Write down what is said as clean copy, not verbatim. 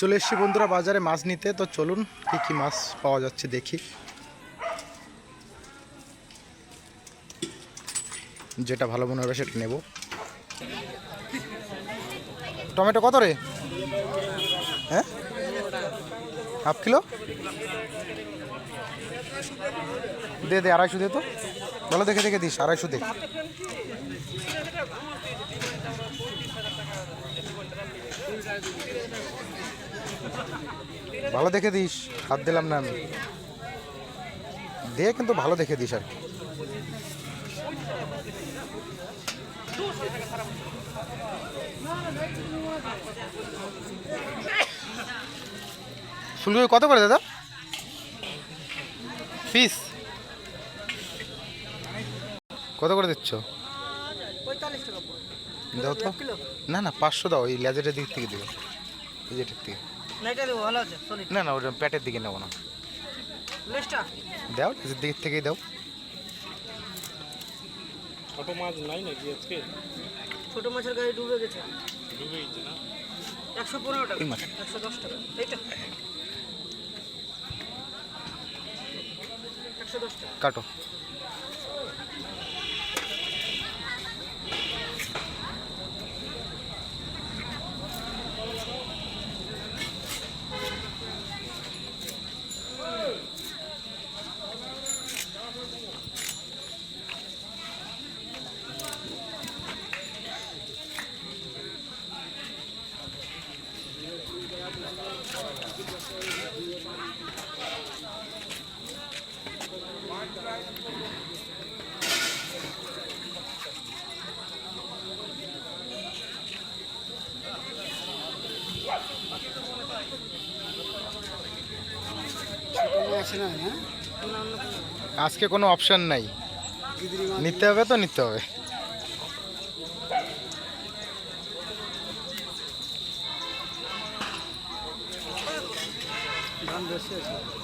চলে এসেছি বন্ধুরা বাজারে মাছ নিতে। তো চলুন কি কি মাছ পাওয়া যাচ্ছে দেখি। যেটা ভালো মনে হবে সেটা নেব। টমেটো কত রে? হ্যাঁ, হাফ কিলো দে দে, 250 দে তো। ভালো দেখে দেখে দিস, 250 দে। ভালো দেখে দিস, হাত দিলাম না আমি, দে কিন্তু ভালো দেখে দিস আর কি। ফুলকপি কত করে দাদা পিস? কত করে দিচ্ছ? দাও তো। না না 500 দাও, ওই লেজের দিক থেকে দিও, এই যে ঠিক থেকে। না না ওটা পেটের দিকে নেবো না, দাও লেজের দিক থেকেই দাও। ছোট মাছ নাই নাকি আজকে? ছোট মাছের গায়ে ডুবে গেছে, ডুবে গেছে না? 115 টাকা, 110 টাকা, এইটা 110 টাকা কাটো। আজকে কোনো অপশন নাই, নিতে হবে তো নিতে হবে। দাম বেশি আছে।